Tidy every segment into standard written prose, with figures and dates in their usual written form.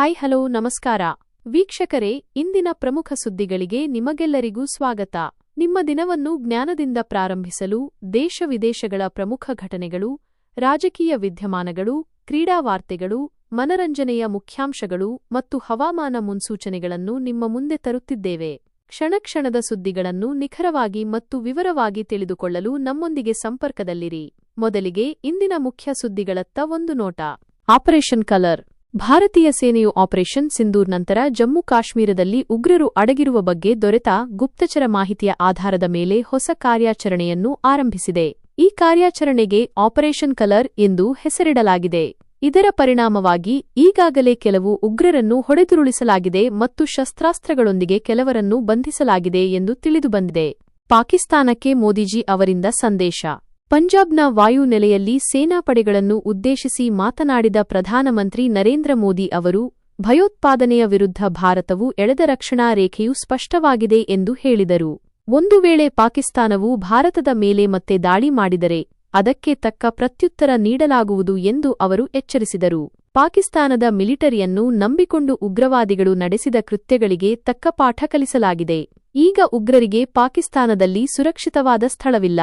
Hi hello ನಮಸ್ಕಾರ ವೀಕ್ಷಕರೇ, ಇಂದಿನ ಪ್ರಮುಖ ಸುದ್ದಿಗಳಿಗೆ ನಿಮಗೆಲ್ಲರಿಗೂ ಸ್ವಾಗತ. ನಿಮ್ಮ ದಿನವನ್ನು ಜ್ಞಾನದಿಂದ ಪ್ರಾರಂಭಿಸಲು ದೇಶ ವಿದೇಶಗಳ ಪ್ರಮುಖ ಘಟನೆಗಳು, ರಾಜಕೀಯ ವಿದ್ಯಮಾನಗಳು, ಕ್ರೀಡಾ ವಾರ್ತೆಗಳು, ಮನರಂಜನೆಯ ಮುಖ್ಯಾಂಶಗಳು ಮತ್ತು ಹವಾಮಾನ ಮುನ್ಸೂಚನೆಗಳನ್ನು ನಿಮ್ಮ ಮುಂದೆ ತರುತ್ತಿದ್ದೇವೆ. ಕ್ಷಣಕ್ಷಣದ ಸುದ್ದಿಗಳನ್ನು ನಿಖರವಾಗಿ ಮತ್ತು ವಿವರವಾಗಿ ತಿಳಿದುಕೊಳ್ಳಲು ನಮ್ಮೊಂದಿಗೆ ಸಂಪರ್ಕದಲ್ಲಿರಿ. ಮೊದಲಿಗೆ ಇಂದಿನ ಮುಖ್ಯ ಸುದ್ದಿಗಳತ್ತ ಒಂದು ನೋಟ. Operation colour. ಭಾರತೀಯ ಸೇನೆಯು ಆಪರೇಷನ್ ಸಿಂಧೂರ್ ನಂತರ ಜಮ್ಮು ಕಾಶ್ಮೀರದಲ್ಲಿ ಉಗ್ರರು ಅಡಗಿರುವ ಬಗ್ಗೆ ದೊರೆತ ಗುಪ್ತಚರ ಮಾಹಿತಿಯ ಆಧಾರದ ಮೇಲೆ ಹೊಸ ಕಾರ್ಯಾಚರಣೆಯನ್ನು ಆರಂಭಿಸಿದೆ. ಈ ಕಾರ್ಯಾಚರಣೆಗೆ ಆಪರೇಷನ್ ಕಲರ್ ಎಂದು ಹೆಸರಿಡಲಾಗಿದೆ. ಇದರ ಪರಿಣಾಮವಾಗಿ ಈಗಾಗಲೇ ಕೆಲವು ಉಗ್ರರನ್ನು ಹೊಡೆದುರುಳಿಸಲಾಗಿದೆ ಮತ್ತು ಶಸ್ತ್ರಾಸ್ತ್ರಗಳೊಂದಿಗೆ ಕೆಲವರನ್ನು ಬಂಧಿಸಲಾಗಿದೆ ಎಂದು ತಿಳಿದುಬಂದಿದೆ. ಪಾಕಿಸ್ತಾನಕ್ಕೆ ಮೋದಿಜಿ ಅವರಿಂದ ಸಂದೇಶ. ಪಂಜಾಬ್ನ ವಾಯುನೆಲೆಯಲ್ಲಿ ಸೇನಾಪಡೆಗಳನ್ನು ಉದ್ದೇಶಿಸಿ ಮಾತನಾಡಿದ ಪ್ರಧಾನಮಂತ್ರಿ ನರೇಂದ್ರ ಮೋದಿ ಅವರು, ಭಯೋತ್ಪಾದನೆಯ ವಿರುದ್ಧ ಭಾರತವು ಎಳೆದ ರಕ್ಷಣಾ ರೇಖೆಯು ಸ್ಪಷ್ಟವಾಗಿದೆ ಎಂದು ಹೇಳಿದರು. ಒಂದು ವೇಳೆ ಪಾಕಿಸ್ತಾನವು ಭಾರತದ ಮೇಲೆ ಮತ್ತೆ ದಾಳಿ ಮಾಡಿದರೆ ಅದಕ್ಕೆ ತಕ್ಕ ಪ್ರತ್ಯುತ್ತರ ನೀಡಲಾಗುವುದು ಎಂದು ಅವರು ಎಚ್ಚರಿಸಿದರು. ಪಾಕಿಸ್ತಾನದ ಮಿಲಿಟರಿಯನ್ನು ನಂಬಿಕೊಂಡು ಉಗ್ರವಾದಿಗಳು ನಡೆಸಿದ ಕೃತ್ಯಗಳಿಗೆ ತಕ್ಕ ಪಾಠ ಕಲಿಸಲಾಗಿದೆ. ಈಗ ಉಗ್ರರಿಗೆ ಪಾಕಿಸ್ತಾನದಲ್ಲಿ ಸುರಕ್ಷಿತವಾದ ಸ್ಥಳವಿಲ್ಲ.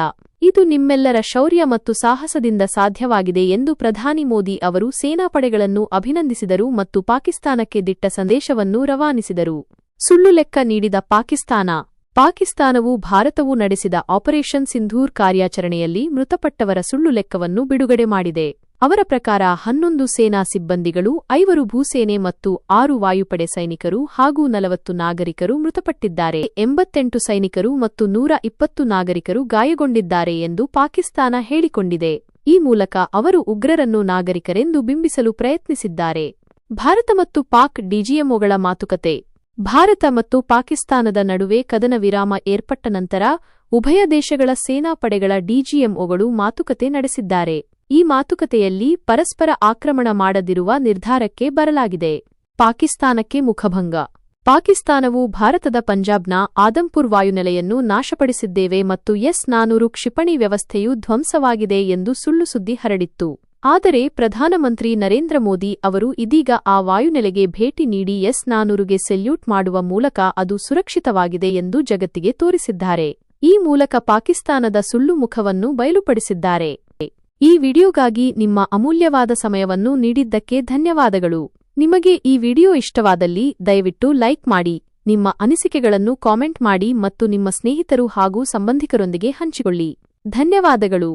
ಇದು ನಿಮ್ಮೆಲ್ಲರ ಶೌರ್ಯ ಮತ್ತು ಸಾಹಸದಿಂದ ಸಾಧ್ಯವಾಗಿದೆ ಎಂದು ಪ್ರಧಾನಿ ಮೋದಿ ಅವರು ಸೇನಾಪಡೆಗಳನ್ನು ಅಭಿನಂದಿಸಿದರು ಮತ್ತು ಪಾಕಿಸ್ತಾನಕ್ಕೆ ದಿಟ್ಟ ಸಂದೇಶವನ್ನು ರವಾನಿಸಿದರು. ಸುಳ್ಳು ಲೆಕ್ಕ ನೀಡಿದ ಪಾಕಿಸ್ತಾನ. ಪಾಕಿಸ್ತಾನವು ಭಾರತವು ನಡೆಸಿದ ಆಪರೇಷನ್ ಸಿಂಧೂರ್ ಕಾರ್ಯಾಚರಣೆಯಲ್ಲಿ ಮೃತಪಟ್ಟವರ ಸುಳ್ಳು ಲೆಕ್ಕವನ್ನು ಬಿಡುಗಡೆ ಮಾಡಿದೆ. ಅವರ ಪ್ರಕಾರ 11 ಸೇನಾ ಸಿಬ್ಬಂದಿಗಳು, 5 ಭೂಸೇನೆ ಮತ್ತು 6 ವಾಯುಪಡೆ ಸೈನಿಕರು ಹಾಗೂ 40 ನಾಗರಿಕರು ಮೃತಪಟ್ಟಿದ್ದಾರೆ. 88 ಸೈನಿಕರು ಮತ್ತು 120 ನಾಗರಿಕರು ಗಾಯಗೊಂಡಿದ್ದಾರೆ ಎಂದು ಪಾಕಿಸ್ತಾನ ಹೇಳಿಕೊಂಡಿದೆ. ಈ ಮೂಲಕ ಅವರು ಉಗ್ರರನ್ನು ನಾಗರಿಕರೆಂದು ಬಿಂಬಿಸಲು ಪ್ರಯತ್ನಿಸಿದ್ದಾರೆ. ಭಾರತ ಮತ್ತು ಪಾಕ್ ಡಿಜಿಎಂಒಗಳ ಮಾತುಕತೆ. ಭಾರತ ಮತ್ತು ಪಾಕಿಸ್ತಾನದ ನಡುವೆ ಕದನ ವಿರಾಮ ಏರ್ಪಟ್ಟ ನಂತರ ಉಭಯ ದೇಶಗಳ ಸೇನಾಪಡೆಗಳ ಡಿಜಿಎಂಒಗಳು ಮಾತುಕತೆ ನಡೆಸಿದ್ದಾರೆ. ಈ ಮಾತುಕತೆಯಲ್ಲಿ ಪರಸ್ಪರ ಆಕ್ರಮಣ ಮಾಡದಿರುವ ನಿರ್ಧಾರಕ್ಕೆ ಬರಲಾಗಿದೆ. ಪಾಕಿಸ್ತಾನಕ್ಕೆ ಮುಖಭಂಗ. ಪಾಕಿಸ್ತಾನವು ಭಾರತದ ಪಂಜಾಬ್ನ ಆದಂಪುರ್ ವಾಯುನೆಲೆಯನ್ನು ನಾಶಪಡಿಸಿದ್ದೇವೆ ಮತ್ತು S-400 ಕ್ಷಿಪಣಿ ವ್ಯವಸ್ಥೆಯು ಧ್ವಂಸವಾಗಿದೆ ಎಂದು ಸುಳ್ಳು ಸುದ್ದಿ ಹರಡಿತ್ತು. ಆದರೆ ಪ್ರಧಾನಮಂತ್ರಿ ನರೇಂದ್ರ ಮೋದಿ ಅವರು ಇದೀಗ ಆ ವಾಯುನೆಲೆಗೆ ಭೇಟಿ ನೀಡಿ S-400ಗೆ ಸೆಲ್ಯೂಟ್ ಮಾಡುವ ಮೂಲಕ ಅದು ಸುರಕ್ಷಿತವಾಗಿದೆ ಎಂದು ಜಗತ್ತಿಗೆ ತೋರಿಸಿದ್ದಾರೆ. ಈ ಮೂಲಕ ಪಾಕಿಸ್ತಾನದ ಸುಳ್ಳು ಮುಖವನ್ನು ಬಯಲುಪಡಿಸಿದ್ದಾರೆ. ಈ ವಿಡಿಯೋಗಾಗಿ ನಿಮ್ಮ ಅಮೂಲ್ಯವಾದ ಸಮಯವನ್ನು ನೀಡಿದ್ದಕ್ಕೆ ಧನ್ಯವಾದಗಳು. ನಿಮಗೆ ಈ ವಿಡಿಯೋ ಇಷ್ಟವಾದಲ್ಲಿ ದಯವಿಟ್ಟು ಲೈಕ್ ಮಾಡಿ, ನಿಮ್ಮ ಅನಿಸಿಕೆಗಳನ್ನು ಕಾಮೆಂಟ್ ಮಾಡಿ ಮತ್ತು ನಿಮ್ಮ ಸ್ನೇಹಿತರು ಹಾಗೂ ಸಂಬಂಧಿಕರೊಂದಿಗೆ ಹಂಚಿಕೊಳ್ಳಿ. ಧನ್ಯವಾದಗಳು.